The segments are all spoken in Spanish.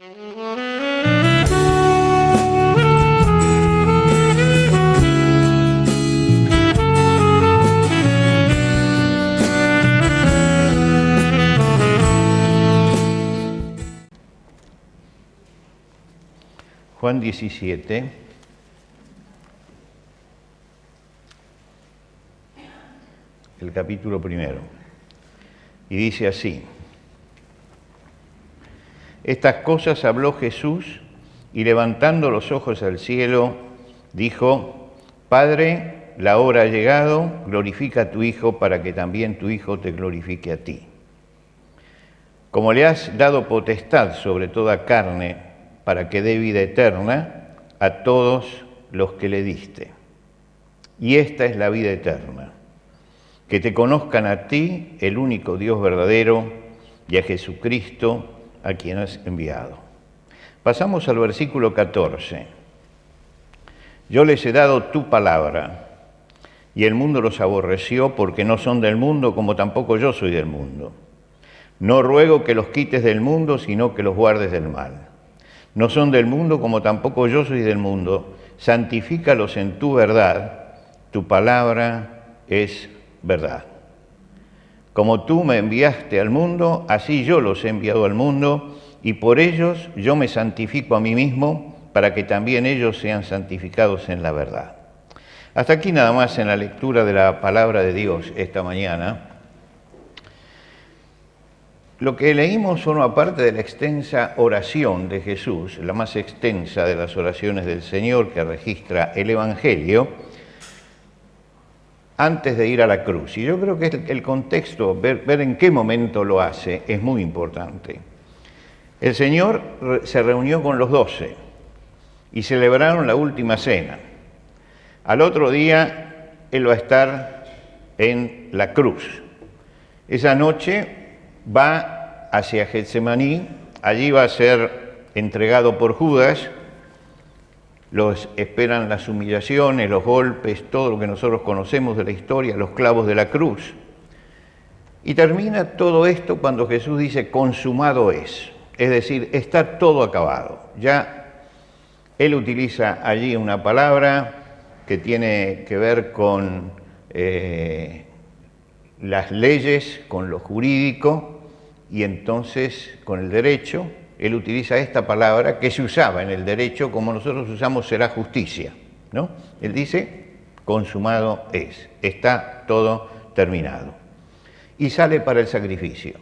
Juan 17, el capítulo primero, y dice así: Estas cosas habló Jesús, y levantando los ojos al cielo, dijo: Padre, la hora ha llegado, glorifica a tu Hijo, para que también tu Hijo te glorifique a ti. Como le has dado potestad sobre toda carne, para que dé vida eterna a todos los que le diste. Y esta es la vida eterna, que te conozcan a ti, el único Dios verdadero, y a Jesucristo, a quien has enviado. Pasamos al versículo 14. Yo les he dado tu palabra, y el mundo los aborreció, porque no son del mundo, como tampoco yo soy del mundo. No ruego que los quites del mundo, sino que los guardes del mal. No son del mundo, como tampoco yo soy del mundo. Santifícalos en tu verdad. Tu palabra es verdad. Como tú me enviaste al mundo, así yo los he enviado al mundo, y por ellos yo me santifico a mí mismo, para que también ellos sean santificados en la verdad. Hasta aquí nada más en la lectura de la palabra de Dios esta mañana. Lo que leímos forma parte de la extensa oración de Jesús, la más extensa de las oraciones del Señor que registra el Evangelio, antes de ir a la cruz. Y yo creo que el contexto, ver en qué momento lo hace, es muy importante. El Señor se reunió con los 12 y celebraron la última cena. Al otro día, Él va a estar en la cruz. Esa noche va hacia Getsemaní, allí va a ser entregado por Judas, los esperan las humillaciones, los golpes, todo lo que nosotros conocemos de la historia, los clavos de la cruz. Y termina todo esto cuando Jesús dice: consumado es decir, está todo acabado. Ya Él utiliza allí una palabra que tiene que ver con las leyes, con lo jurídico, y entonces con el derecho. Él utiliza esta palabra que se usaba en el derecho como nosotros usamos será justicia, ¿no? Él dice: consumado es, está todo terminado. Y sale para el sacrificio.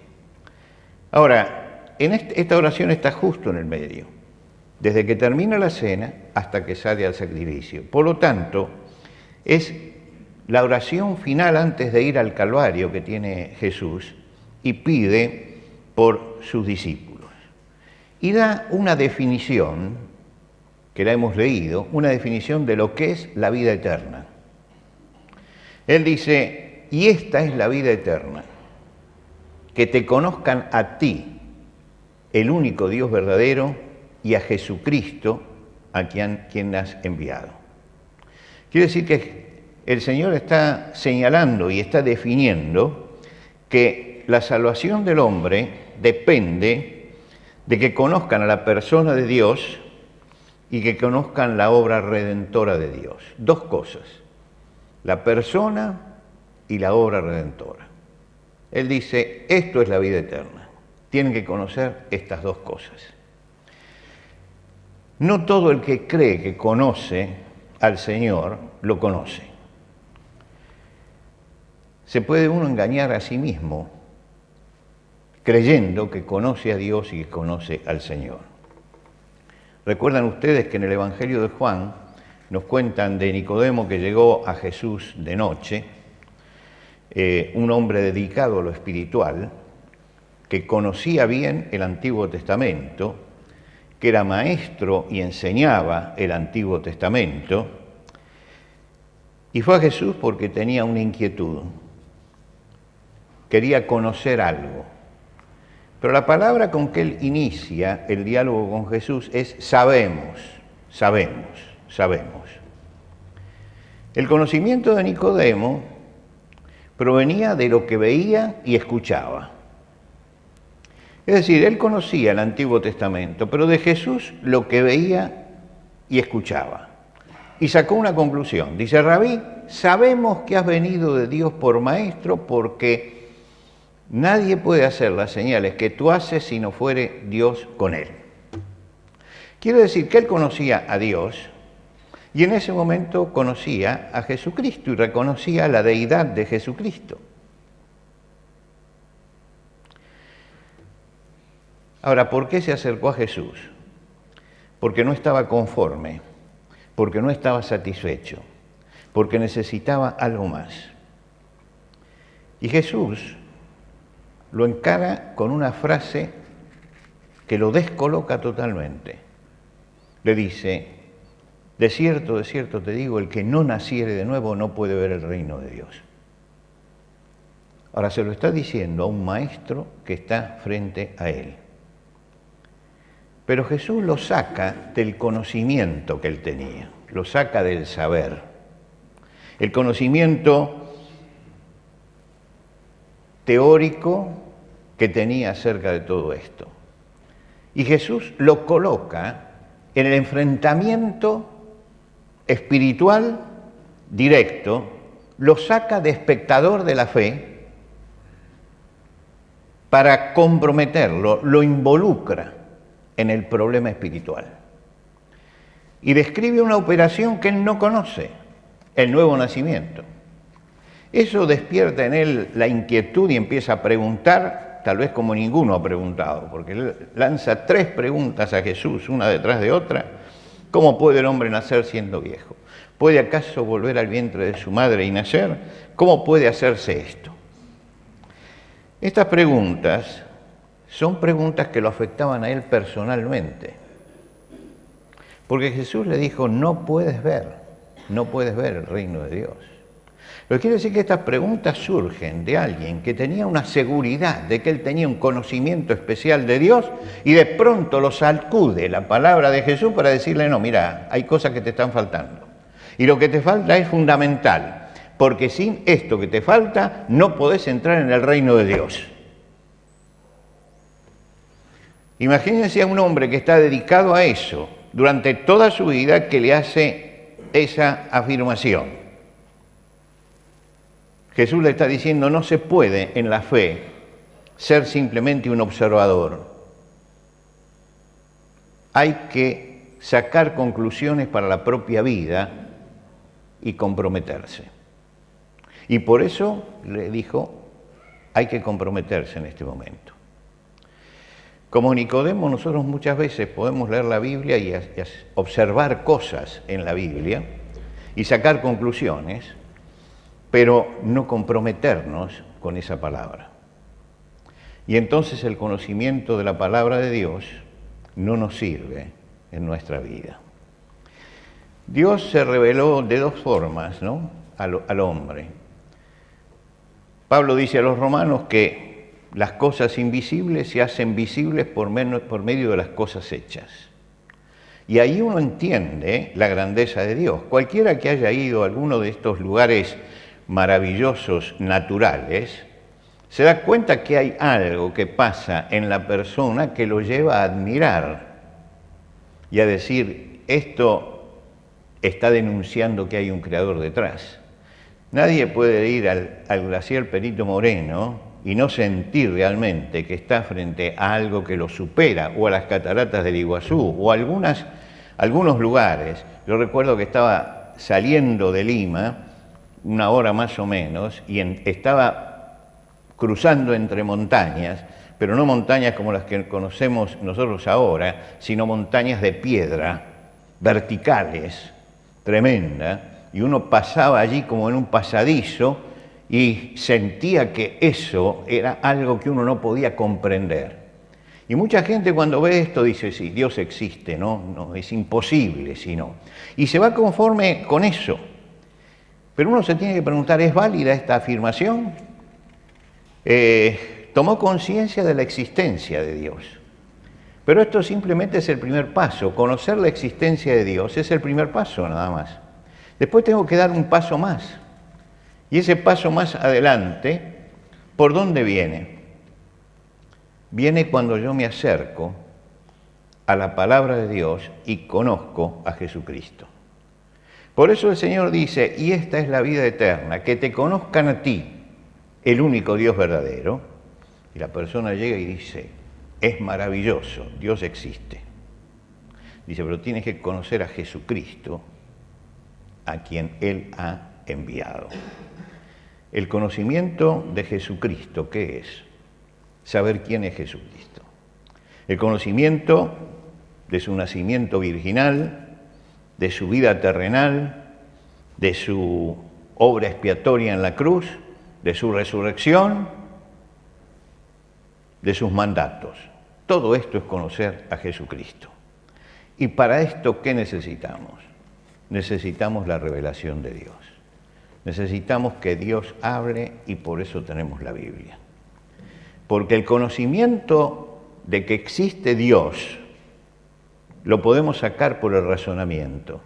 Ahora, esta oración está justo en el medio, desde que termina la cena hasta que sale al sacrificio. Por lo tanto, es la oración final antes de ir al Calvario que tiene Jesús y pide por sus discípulos. Y da una definición, que la hemos leído, una definición de lo que es la vida eterna. Él dice: y esta es la vida eterna, que te conozcan a ti, el único Dios verdadero, y a Jesucristo, a quien has enviado. Quiere decir que el Señor está señalando y está definiendo que la salvación del hombre depende de que conozcan a la persona de Dios y que conozcan la obra redentora de Dios. Dos cosas: la persona y la obra redentora. Él dice: esto es la vida eterna. Tienen que conocer estas dos cosas. No todo el que cree que conoce al Señor lo conoce. Se puede uno engañar a sí mismo creyendo que conoce a Dios y que conoce al Señor. Recuerdan ustedes que en el Evangelio de Juan nos cuentan de Nicodemo, que llegó a Jesús de noche, un hombre dedicado a lo espiritual, que conocía bien el Antiguo Testamento, que era maestro y enseñaba el Antiguo Testamento, y fue a Jesús porque tenía una inquietud, quería conocer algo. Pero la palabra con que él inicia el diálogo con Jesús es sabemos, sabemos, sabemos. El conocimiento de Nicodemo provenía de lo que veía y escuchaba. Es decir, él conocía el Antiguo Testamento, pero de Jesús lo que veía y escuchaba. Y sacó una conclusión. Dice, Rabí, sabemos que has venido de Dios por maestro porque nadie puede hacer las señales que tú haces si no fuere Dios con él. Quiere decir que él conocía a Dios y en ese momento conocía a Jesucristo y reconocía la deidad de Jesucristo. Ahora, ¿por qué se acercó a Jesús? Porque no estaba conforme, porque no estaba satisfecho, porque necesitaba algo más. Y Jesús lo encara con una frase que lo descoloca totalmente. Le dice, de cierto te digo, el que no naciere de nuevo no puede ver el reino de Dios. Ahora se lo está diciendo a un maestro que está frente a él. Pero Jesús lo saca del conocimiento que él tenía, lo saca del saber. El conocimiento teórico que tenía acerca de todo esto. Y Jesús lo coloca en el enfrentamiento espiritual directo, lo saca de espectador de la fe para comprometerlo, lo involucra en el problema espiritual. Y describe una operación que él no conoce, el nuevo nacimiento. Eso despierta en él la inquietud y empieza a preguntar, tal vez como ninguno ha preguntado, porque él lanza 3 preguntas a Jesús, una detrás de otra. ¿Cómo puede el hombre nacer siendo viejo? ¿Puede acaso volver al vientre de su madre y nacer? ¿Cómo puede hacerse esto? Estas preguntas son preguntas que lo afectaban a él personalmente. Porque Jesús le dijo, no puedes ver el reino de Dios. Lo que quiere decir que estas preguntas surgen de alguien que tenía una seguridad de que él tenía un conocimiento especial de Dios y de pronto lo sacude la palabra de Jesús para decirle, no, mira, hay cosas que te están faltando. Y lo que te falta es fundamental, porque sin esto que te falta no podés entrar en el reino de Dios. Imagínense a un hombre que está dedicado a eso durante toda su vida que le hace esa afirmación. Jesús le está diciendo, no se puede en la fe ser simplemente un observador. Hay que sacar conclusiones para la propia vida y comprometerse. Y por eso le dijo, hay que comprometerse en este momento. Como Nicodemo, nosotros muchas veces podemos leer la Biblia y observar cosas en la Biblia y sacar conclusiones, pero no comprometernos con esa palabra. Y entonces el conocimiento de la palabra de Dios no nos sirve en nuestra vida. Dios se reveló de 2 formas, ¿no?, al hombre. Pablo dice a los romanos que las cosas invisibles se hacen visibles por medio de las cosas hechas. Y ahí uno entiende la grandeza de Dios. Cualquiera que haya ido a alguno de estos lugares maravillosos, naturales, se da cuenta que hay algo que pasa en la persona que lo lleva a admirar y a decir, esto está denunciando que hay un creador detrás. Nadie puede ir al glaciar Perito Moreno y no sentir realmente que está frente a algo que lo supera, o a las cataratas del Iguazú, o a algunos lugares. Yo recuerdo que estaba saliendo de Lima, 1 hora más o menos, y estaba cruzando entre montañas, pero no montañas como las que conocemos nosotros ahora, sino montañas de piedra, verticales, tremenda, y uno pasaba allí como en un pasadizo, y sentía que eso era algo que uno no podía comprender. Y mucha gente cuando ve esto dice, sí, Dios existe, no, es imposible, si no. Y se va conforme con eso. Pero uno se tiene que preguntar, ¿es válida esta afirmación? Tomó conciencia de la existencia de Dios. Pero esto simplemente es el primer paso. Conocer la existencia de Dios es el primer paso nada más. Después tengo que dar un paso más. Y ese paso más adelante, ¿por dónde viene? viene cuando yo me acerco a la palabra de Dios y conozco a Jesucristo. Por eso el Señor dice, y esta es la vida eterna, que te conozcan a ti, el único Dios verdadero. Y la persona llega y dice, es maravilloso, Dios existe. Dice, pero tienes que conocer a Jesucristo, a quien Él ha enviado. El conocimiento de Jesucristo, ¿qué es? Saber quién es Jesucristo. El conocimiento de su nacimiento virginal, de su vida terrenal, de su obra expiatoria en la cruz, de su resurrección, de sus mandatos. Todo esto es conocer a Jesucristo. Y para esto, ¿qué necesitamos? Necesitamos la revelación de Dios. Necesitamos que Dios hable y por eso tenemos la Biblia. Porque el conocimiento de que existe Dios lo podemos sacar por el razonamiento.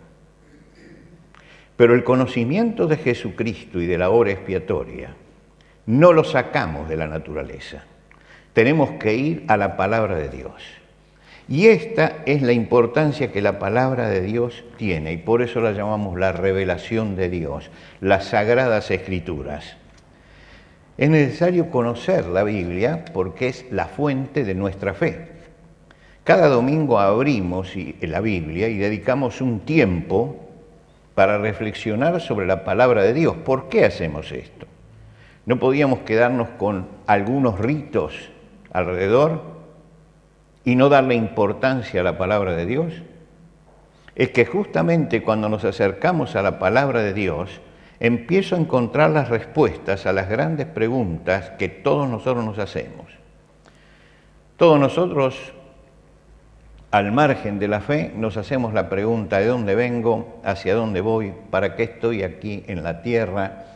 Pero el conocimiento de Jesucristo y de la obra expiatoria no lo sacamos de la naturaleza. Tenemos que ir a la palabra de Dios. Y esta es la importancia que la palabra de Dios tiene, y por eso la llamamos la revelación de Dios, las sagradas escrituras. Es necesario conocer la Biblia porque es la fuente de nuestra fe. Cada domingo abrimos la Biblia y dedicamos un tiempo para reflexionar sobre la palabra de Dios. ¿Por qué hacemos esto? ¿No podíamos quedarnos con algunos ritos alrededor y no darle importancia a la palabra de Dios? Es que justamente cuando nos acercamos a la palabra de Dios, empiezo a encontrar las respuestas a las grandes preguntas que todos nosotros nos hacemos. Todos nosotros, al margen de la fe, nos hacemos la pregunta: ¿de dónde vengo? ¿Hacia dónde voy? ¿Para qué estoy aquí en la tierra?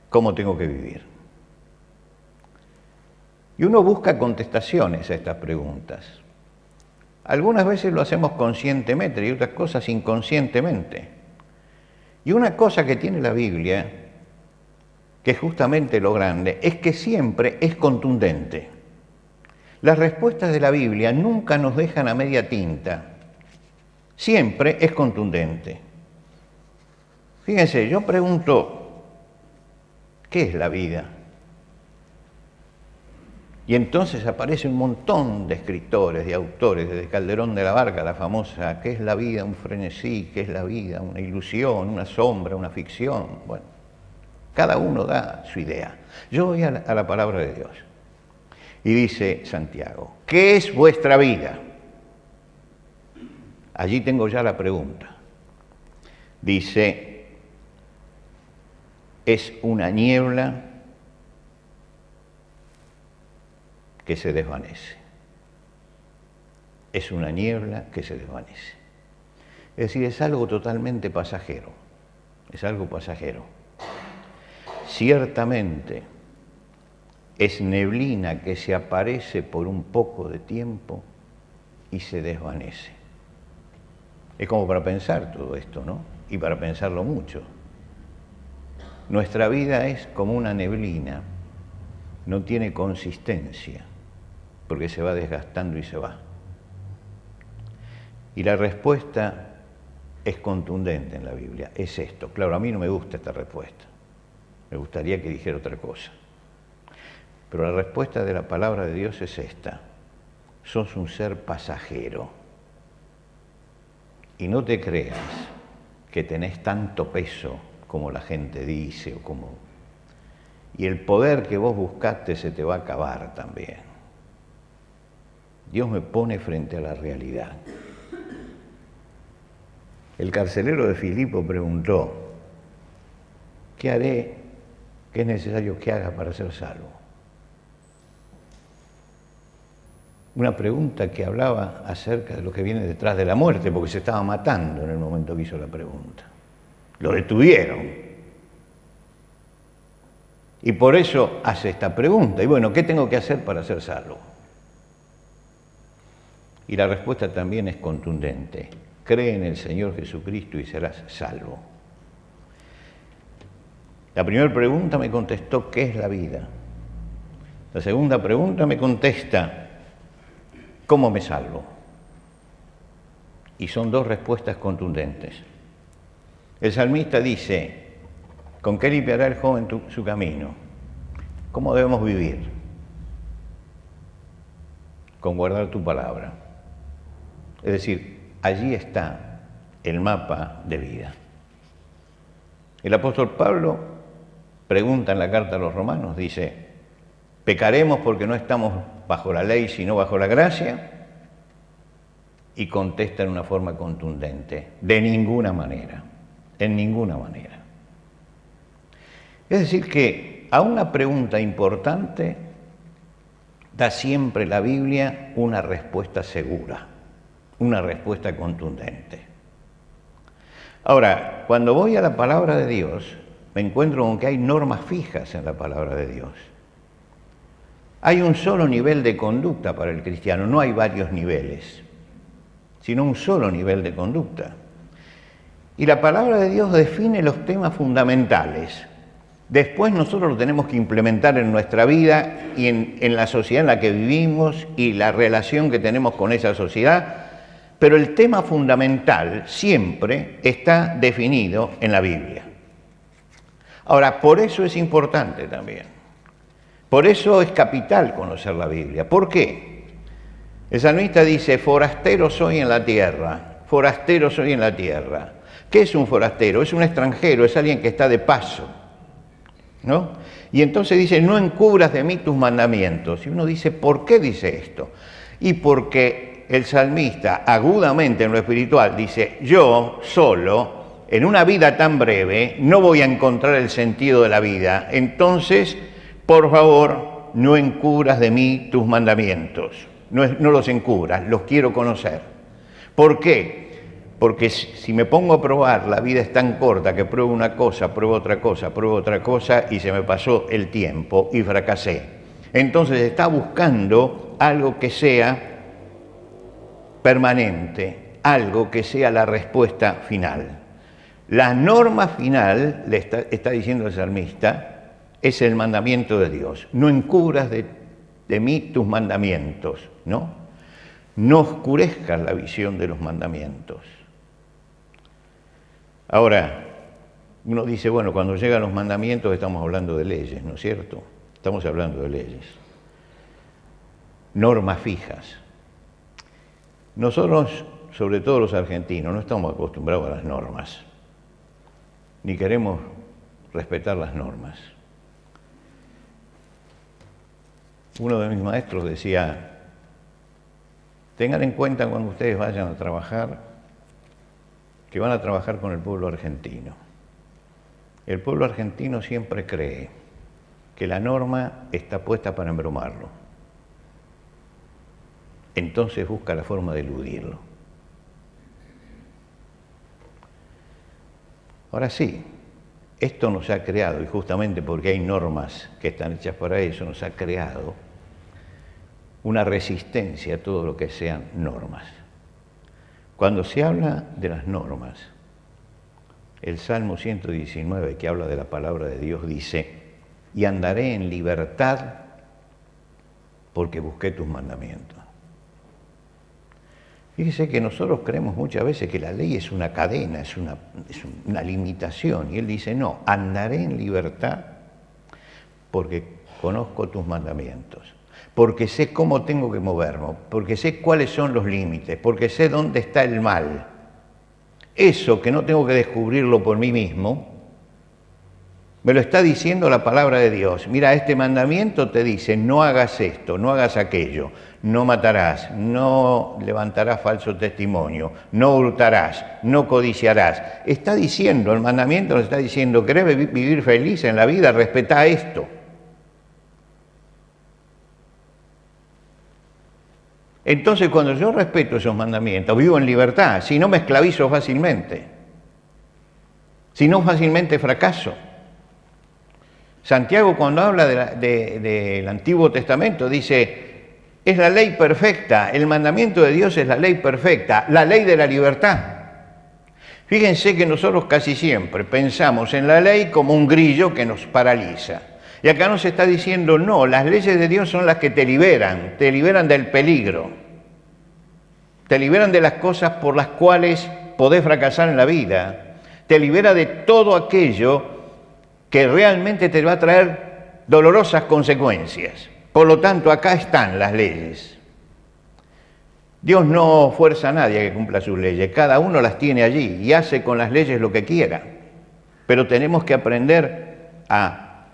¿Cómo tengo que vivir? Y uno busca contestaciones a estas preguntas. Algunas veces lo hacemos conscientemente y otras cosas inconscientemente. Y una cosa que tiene la Biblia, que es justamente lo grande, es que siempre es contundente. Las respuestas de la Biblia nunca nos dejan a media tinta. Siempre es contundente. Fíjense, yo pregunto, ¿qué es la vida? Y entonces aparece un montón de escritores, de autores, desde Calderón de la Barca, la famosa, ¿qué es la vida? Un frenesí, ¿qué es la vida? Una ilusión, una sombra, una ficción. Bueno, cada uno da su idea. Yo voy a la palabra de Dios. Y dice Santiago, ¿qué es vuestra vida? Allí tengo ya la pregunta. Dice, es una niebla que se desvanece. Es una niebla que se desvanece. Es decir, es algo totalmente pasajero. Es algo pasajero. Ciertamente es neblina que se aparece por un poco de tiempo y se desvanece. Es como para pensar todo esto, ¿no? Y para pensarlo mucho. Nuestra vida es como una neblina, no tiene consistencia, porque se va desgastando y se va. Y la respuesta es contundente en la Biblia, es esto. Claro, a mí no me gusta esta respuesta, me gustaría que dijera otra cosa. Pero la respuesta de la palabra de Dios es esta: sos un ser pasajero. Y no te creas que tenés tanto peso como la gente dice o como... Y el poder que vos buscaste se te va a acabar también. Dios me pone frente a la realidad. El carcelero de Filipo preguntó, ¿qué haré? ¿Qué es necesario que haga para ser salvo? Una pregunta que hablaba acerca de lo que viene detrás de la muerte, porque se estaba matando en el momento que hizo la pregunta. Lo detuvieron. Y por eso hace esta pregunta. Y bueno, ¿qué tengo que hacer para ser salvo? Y la respuesta también es contundente. Cree en el Señor Jesucristo y serás salvo. La primera pregunta me contestó, ¿qué es la vida? La segunda pregunta me contesta, ¿Cómo me salvo? Y son dos respuestas contundentes. El salmista dice, ¿con qué limpiará el joven su camino? ¿Cómo debemos vivir? Con guardar tu palabra. Es decir, allí está el mapa de vida. El apóstol Pablo pregunta en la carta a los romanos, dice, ¿pecaremos porque no estamos bajo la ley sino bajo la gracia? Y contesta en una forma contundente, de ninguna manera, en ninguna manera. Es decir que a una pregunta importante da siempre la Biblia una respuesta segura, una respuesta contundente. Ahora, cuando voy a la palabra de Dios, me encuentro con que hay normas fijas en la palabra de Dios. Hay un solo nivel de conducta para el cristiano, no hay varios niveles, sino un solo nivel de conducta. Y la palabra de Dios define los temas fundamentales. Después nosotros lo tenemos que implementar en nuestra vida y en la sociedad en la que vivimos y la relación que tenemos con esa sociedad, pero el tema fundamental siempre está definido en la Biblia. Ahora, por eso es importante también. Por eso es capital conocer la Biblia. ¿Por qué? El salmista dice, forastero soy en la tierra, forastero soy en la tierra. ¿Qué es un forastero? Es un extranjero, es alguien que está de paso, ¿no? Y entonces dice, no encubras de mí tus mandamientos. Y uno dice, ¿por qué dice esto? Y porque el salmista, agudamente en lo espiritual, dice, yo solo, en una vida tan breve, no voy a encontrar el sentido de la vida. Entonces, por favor, no encubras de mí tus mandamientos. No los encubras, los quiero conocer. ¿Por qué? Porque si me pongo a probar, la vida es tan corta que pruebo una cosa, pruebo otra cosa y se me pasó el tiempo y fracasé. Entonces está buscando algo que sea permanente, algo que sea la respuesta final. La norma final, le está diciendo el salmista, es el mandamiento de Dios. No encubras de mí tus mandamientos, ¿no? No oscurezcas la visión de los mandamientos. Ahora, uno dice, bueno, cuando llegan los mandamientos estamos hablando de leyes, ¿no es cierto? Estamos hablando de leyes. Normas fijas. Nosotros, sobre todo los argentinos, no estamos acostumbrados a las normas, ni queremos respetar las normas. Uno de mis maestros decía, tengan en cuenta cuando ustedes vayan a trabajar, que van a trabajar con el pueblo argentino. El pueblo argentino siempre cree que la norma está puesta para embromarlo. Entonces busca la forma de eludirlo. Ahora sí, esto nos ha creado, y justamente porque hay normas que están hechas para eso, nos ha creado una resistencia a todo lo que sean normas. Cuando se habla de las normas, el Salmo 119, que habla de la palabra de Dios, dice, y andaré en libertad porque busqué tus mandamientos. Fíjese que nosotros creemos muchas veces que la ley es una cadena, es una limitación, y él dice, no, andaré en libertad porque conozco tus mandamientos. Porque sé cómo tengo que moverme, porque sé cuáles son los límites, porque sé dónde está el mal. Eso que no tengo que descubrirlo por mí mismo, me lo está diciendo la palabra de Dios. Mira, este mandamiento te dice, no hagas esto, no hagas aquello, no matarás, no levantarás falso testimonio, no hurtarás, no codiciarás. Está diciendo, el mandamiento nos está diciendo, ¿querés vivir feliz en la vida? Respetá esto. Entonces, cuando yo respeto esos mandamientos, vivo en libertad, si no me esclavizo fácilmente, si no fácilmente fracaso. Santiago, cuando habla del Antiguo Testamento, dice, es la ley perfecta, el mandamiento de Dios es la ley perfecta, la ley de la libertad. Fíjense que nosotros casi siempre pensamos en la ley como un grillo que nos paraliza. Y acá nos está diciendo, no, las leyes de Dios son las que te liberan del peligro. te liberan de las cosas por las cuales podés fracasar en la vida, te libera de todo aquello que realmente te va a traer dolorosas consecuencias. Por lo tanto, acá están las leyes. Dios no fuerza a nadie a que cumpla sus leyes, cada uno las tiene allí y hace con las leyes lo que quiera. Pero tenemos que aprender a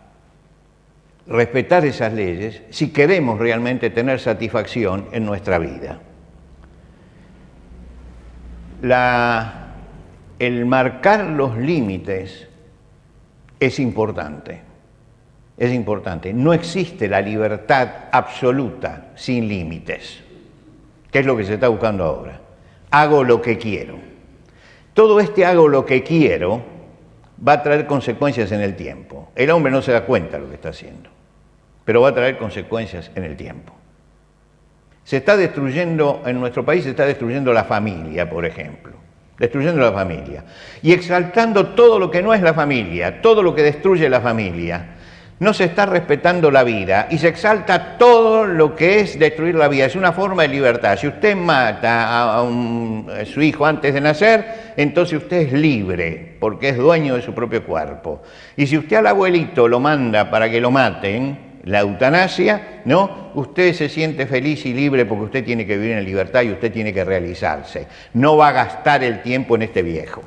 respetar esas leyes si queremos realmente tener satisfacción en nuestra vida. El marcar los límites es importante. Es importante. No existe la libertad absoluta sin límites, que es lo que se está buscando ahora. Hago lo que quiero. Todo este hago lo que quiero va a traer consecuencias en el tiempo. El hombre no se da cuenta de lo que está haciendo, pero va a traer consecuencias en el tiempo. Se está destruyendo, en nuestro país se está destruyendo la familia, por ejemplo. Destruyendo la familia. Y exaltando todo lo que no es la familia, todo lo que destruye la familia. No se está respetando la vida y se exalta todo lo que es destruir la vida. Es una forma de libertad. Si usted mata a su hijo antes de nacer, entonces usted es libre, porque es dueño de su propio cuerpo. Y si usted al abuelito lo manda para que lo maten, la eutanasia, ¿no? Usted se siente feliz y libre porque usted tiene que vivir en libertad y usted tiene que realizarse. No va a gastar el tiempo en este viejo.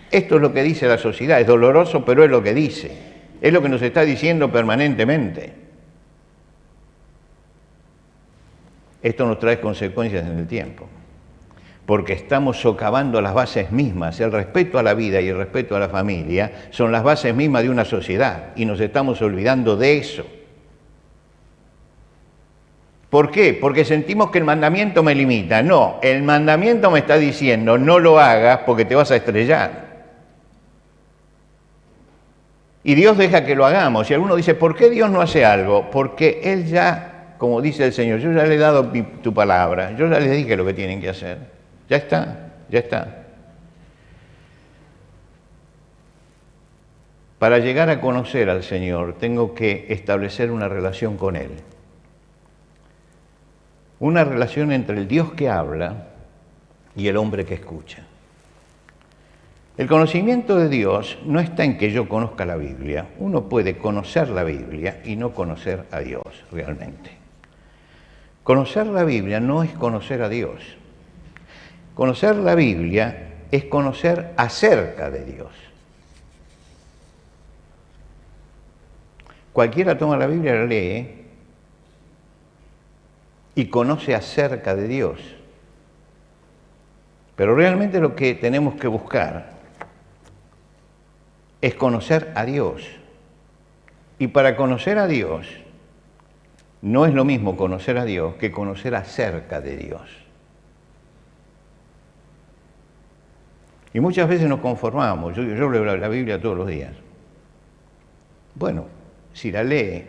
Esto es lo que dice la sociedad. Es doloroso, pero es lo que dice. Es lo que nos está diciendo permanentemente. Esto nos trae consecuencias en el tiempo, porque estamos socavando las bases mismas. El respeto a la vida y el respeto a la familia son las bases mismas de una sociedad y nos estamos olvidando de eso. ¿Por qué? Porque sentimos que el mandamiento me limita. No, el mandamiento me está diciendo no lo hagas porque te vas a estrellar. Y Dios deja que lo hagamos. Y alguno dice, ¿por qué Dios no hace algo? Porque Él ya, como dice el Señor, yo ya le he dado tu palabra, yo ya les dije lo que tienen que hacer. Ya está, ya está. Para llegar a conocer al Señor, tengo que establecer una relación con Él. Una relación entre el Dios que habla y el hombre que escucha. El conocimiento de Dios no está en que yo conozca la Biblia. Uno puede conocer la Biblia y no conocer a Dios realmente. Conocer la Biblia no es conocer a Dios. Conocer la Biblia es conocer acerca de Dios. Cualquiera toma la Biblia, la lee y conoce acerca de Dios. Pero realmente lo que tenemos que buscar es conocer a Dios. Y para conocer a Dios, no es lo mismo conocer a Dios que conocer acerca de Dios. Y muchas veces nos conformamos. Yo leo la Biblia todos los días. Bueno, si la lee,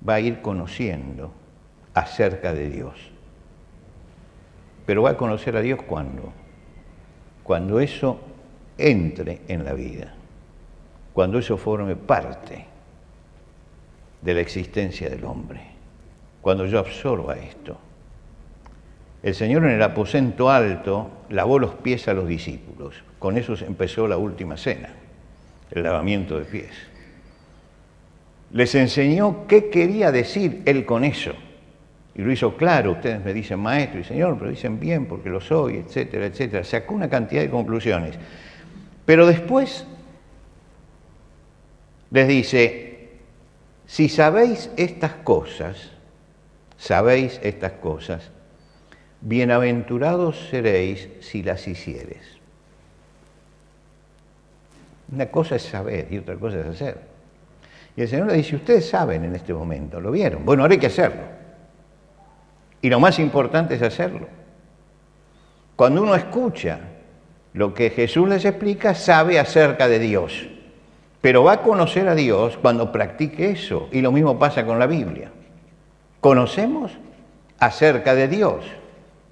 va a ir conociendo acerca de Dios. Pero va a conocer a Dios ¿cuándo? Cuando eso entre en la vida. Cuando eso forme parte de la existencia del hombre, cuando yo absorba esto. El Señor en el aposento alto lavó los pies a los discípulos. Con eso empezó la última cena, el lavamiento de pies. Les enseñó qué quería decir Él con eso. Y lo hizo claro. Ustedes me dicen maestro y Señor, pero dicen bien porque lo soy, etcétera, etcétera. Sacó una cantidad de conclusiones. Pero después les dice, si sabéis estas cosas, bienaventurados seréis si las hicieres. Una cosa es saber y otra cosa es hacer. Y el Señor le dice, ustedes saben en este momento, ¿lo vieron? Bueno, ahora hay que hacerlo. Y lo más importante es hacerlo. Cuando uno escucha lo que Jesús les explica, sabe acerca de Dios. Pero va a conocer a Dios cuando practique eso. Y lo mismo pasa con la Biblia. Conocemos acerca de Dios,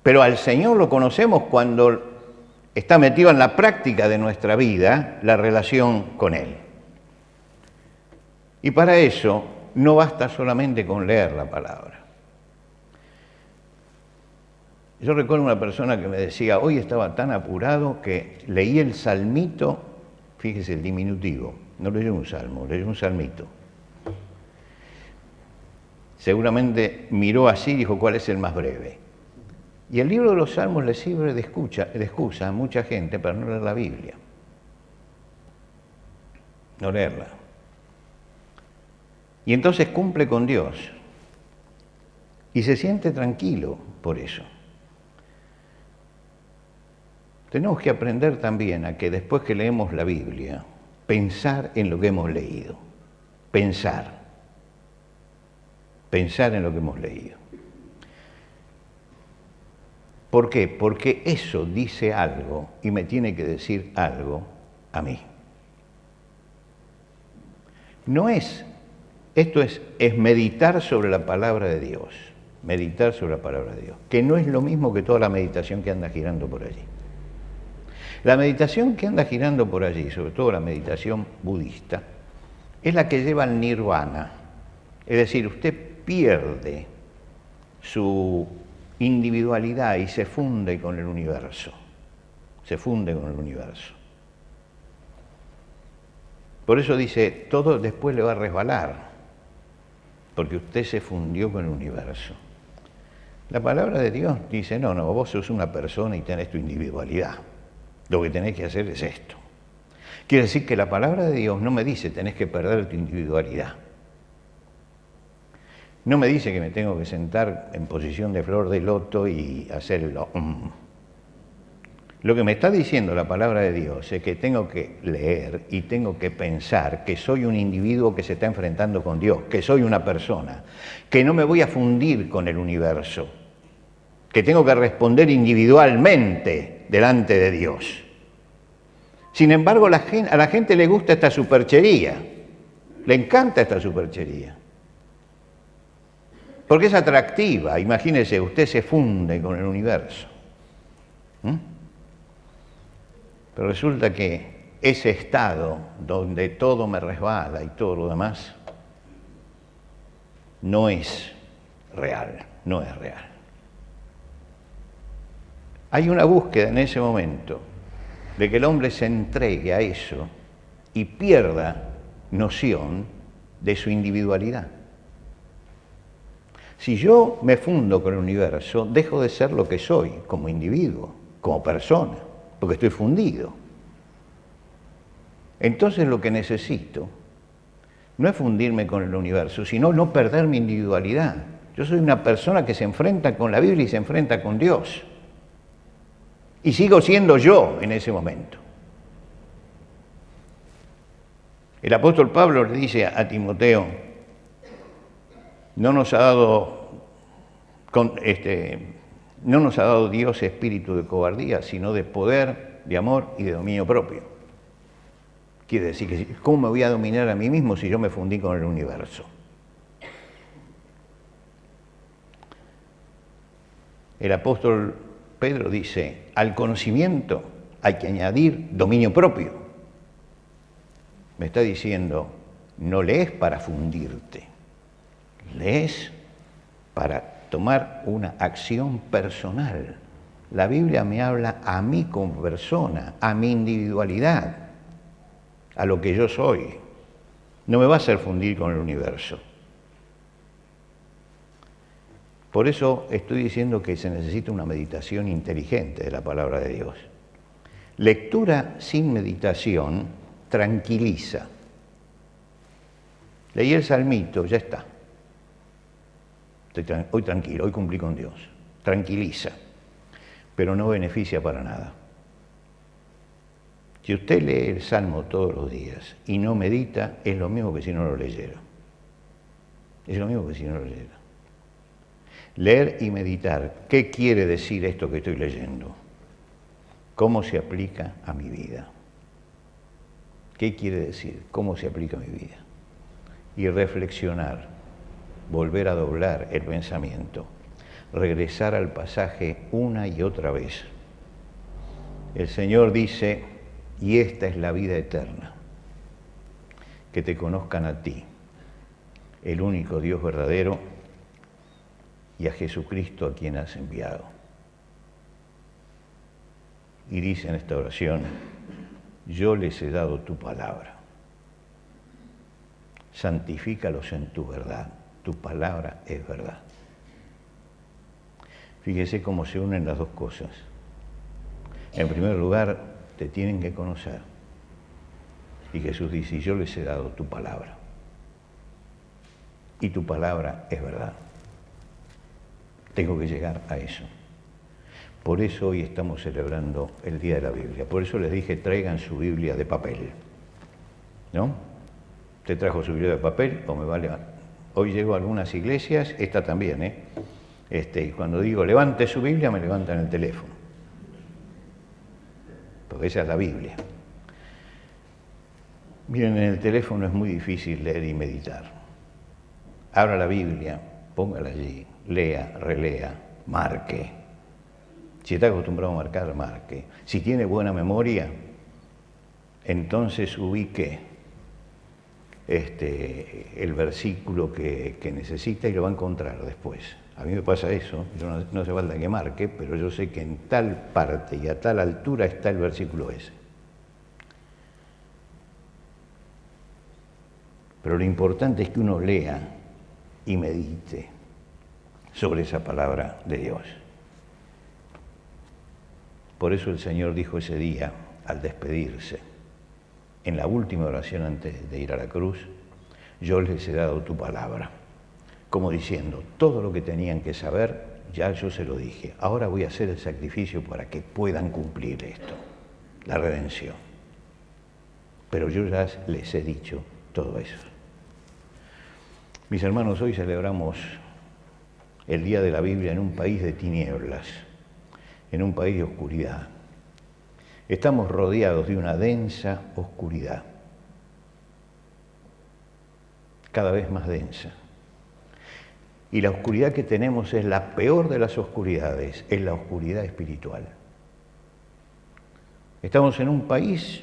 pero al Señor lo conocemos cuando está metido en la práctica de nuestra vida, la relación con Él. Y para eso no basta solamente con leer la palabra. Yo recuerdo una persona que me decía, hoy estaba tan apurado que leí el salmito, fíjese el diminutivo, no leyó un salmo, leyó un salmito. Seguramente miró así y dijo, ¿cuál es el más breve? Y el libro de los salmos le sirve de excusa a mucha gente para no leer la Biblia. No leerla. Y entonces cumple con Dios. Y se siente tranquilo por eso. Tenemos que aprender también a que después que leemos la Biblia, pensar en lo que hemos leído. Pensar en lo que hemos leído. ¿Por qué? Porque eso dice algo y me tiene que decir algo a mí. Esto es meditar sobre la palabra de Dios. Meditar sobre la palabra de Dios. Que no es lo mismo que toda la meditación que anda girando por allí. La meditación que anda girando por allí, sobre todo la meditación budista, es la que lleva al nirvana. Es decir, usted pierde su individualidad y se funde con el universo. Se funde con el universo. Por eso dice, todo después le va a resbalar, porque usted se fundió con el universo. La palabra de Dios dice, no, vos sos una persona y tenés tu individualidad. Lo que tenés que hacer es esto. Quiere decir que la palabra de Dios no me dice tenés que perder tu individualidad. No me dice que me tengo que sentar en posición de flor de loto y hacerlo. Lo que me está diciendo la palabra de Dios es que tengo que leer y tengo que pensar que soy un individuo que se está enfrentando con Dios, que soy una persona, que no me voy a fundir con el universo, que tengo que responder individualmente delante de Dios. Sin embargo, a la gente le gusta esta superchería, le encanta esta superchería. Porque es atractiva, imagínese, usted se funde con el universo. Pero resulta que ese estado donde todo me resbala y todo lo demás, no es real, no es real. Hay una búsqueda en ese momento de que el hombre se entregue a eso y pierda noción de su individualidad. Si yo me fundo con el universo, dejo de ser lo que soy como individuo, como persona, porque estoy fundido. Entonces lo que necesito no es fundirme con el universo, sino no perder mi individualidad. Yo soy una persona que se enfrenta con la Biblia y se enfrenta con Dios. Y sigo siendo yo en ese momento. El apóstol Pablo le dice a Timoteo, no nos ha dado Dios espíritu de cobardía, sino de poder, de amor y de dominio propio. Quiere decir que ¿cómo me voy a dominar a mí mismo si yo me fundí con el universo? El apóstol Pedro dice, al conocimiento hay que añadir dominio propio. Me está diciendo, no lees para fundirte, lees para tomar una acción personal. La Biblia me habla a mí como persona, a mi individualidad, a lo que yo soy. No me va a hacer fundir con el universo. Por eso estoy diciendo que se necesita una meditación inteligente de la palabra de Dios. Lectura sin meditación tranquiliza. Leí el salmito, ya está. Hoy tranquilo, hoy cumplí con Dios. Tranquiliza, pero no beneficia para nada. Si usted lee el Salmo todos los días y no medita, es lo mismo que si no lo leyera. Es lo mismo que si no lo leyera. Leer y meditar, ¿qué quiere decir esto que estoy leyendo? ¿Cómo se aplica a mi vida? ¿Qué quiere decir? ¿Cómo se aplica a mi vida? Y reflexionar, volver a doblar el pensamiento, regresar al pasaje una y otra vez. El Señor dice, y esta es la vida eterna, que te conozcan a ti, el único Dios verdadero, y a Jesucristo a quien has enviado. y dice en esta oración, yo les he dado tu palabra. Santifícalos en tu verdad. Tu palabra es verdad. Fíjese cómo se unen las dos cosas. En primer lugar, te tienen que conocer. Y Jesús dice, yo les he dado tu palabra. Y tu palabra es verdad. Tengo que llegar a eso. Por eso hoy estamos celebrando el Día de la Biblia. Por eso les dije, traigan su Biblia de papel. ¿No? ¿Usted trajo su Biblia de papel o me vale? Hoy llego a algunas iglesias, esta también, y cuando digo levante su Biblia, me levantan el teléfono. Porque esa es la Biblia. Miren, en el teléfono es muy difícil leer y meditar. Abra la Biblia, póngala allí, lea, relea, marque. Si está acostumbrado a marcar, marque. Si tiene buena memoria, entonces ubique el versículo que necesita y lo va a encontrar después. A mí me pasa eso, yo no hace falta que marque, pero yo sé que en tal parte y a tal altura está el versículo ese. Pero lo importante es que uno lea y medite sobre esa palabra de Dios. Por eso el Señor dijo ese día, al despedirse, en la última oración antes de ir a la cruz, yo les he dado tu palabra. Como diciendo, todo lo que tenían que saber, ya yo se lo dije. Ahora voy a hacer el sacrificio para que puedan cumplir esto, la redención. Pero yo ya les he dicho todo eso. Mis hermanos, hoy celebramos el Día de la Biblia en un país de tinieblas, en un país de oscuridad. Estamos rodeados de una densa oscuridad, cada vez más densa. Y la oscuridad que tenemos es la peor de las oscuridades, es la oscuridad espiritual. Estamos en un país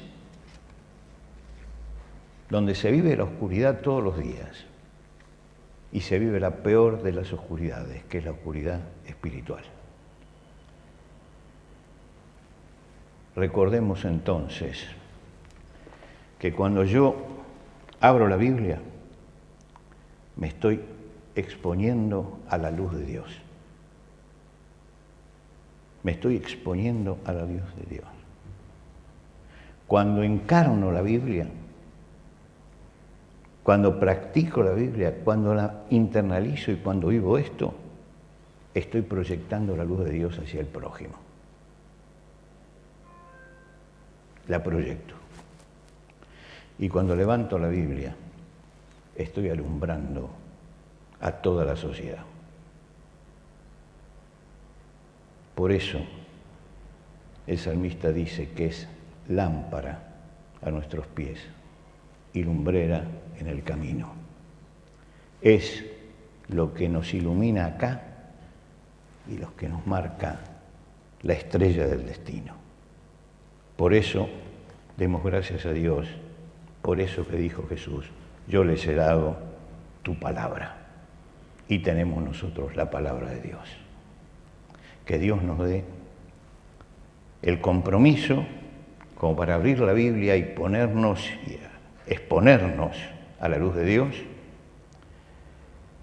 donde se vive la oscuridad todos los días y se vive la peor de las oscuridades, que es la oscuridad espiritual. Recordemos entonces que cuando yo abro la Biblia, me estoy exponiendo a la luz de Dios. Me estoy exponiendo a la luz de Dios. Cuando encarno la Biblia, cuando practico la Biblia, cuando la internalizo y cuando vivo esto, estoy proyectando la luz de Dios hacia el prójimo. La proyecto. Y cuando levanto la Biblia, estoy alumbrando a toda la sociedad. Por eso, el salmista dice que es lámpara a nuestros pies y lumbrera en el camino. Es lo que nos ilumina acá y lo que nos marca la estrella del destino. Por eso, demos gracias a Dios, por eso que dijo Jesús, yo les he dado tu palabra. Y tenemos nosotros la palabra de Dios. Que Dios nos dé el compromiso como para abrir la Biblia y ponernos y exponernos a la luz de Dios,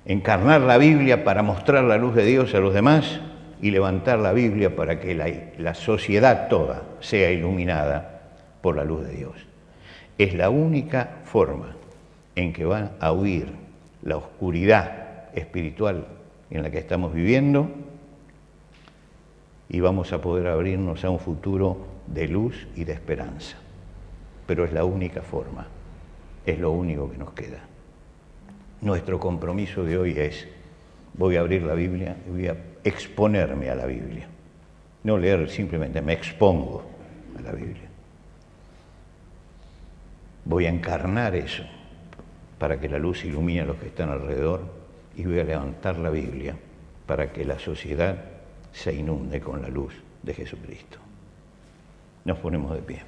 encarnar la Biblia para mostrar la luz de Dios a los demás y levantar la Biblia para que la sociedad toda sea iluminada por la luz de Dios. Es la única forma en que va a huir la oscuridad espiritual en la que estamos viviendo y vamos a poder abrirnos a un futuro de luz y de esperanza. Pero es la única forma, es lo único que nos queda. Nuestro compromiso de hoy es, voy a abrir la Biblia y voy a exponerme a la Biblia. No leer simplemente, me expongo a la Biblia. Voy a encarnar eso para que la luz ilumine a los que están alrededor y voy a levantar la Biblia para que la sociedad se inunde con la luz de Jesucristo. Nos ponemos de pie.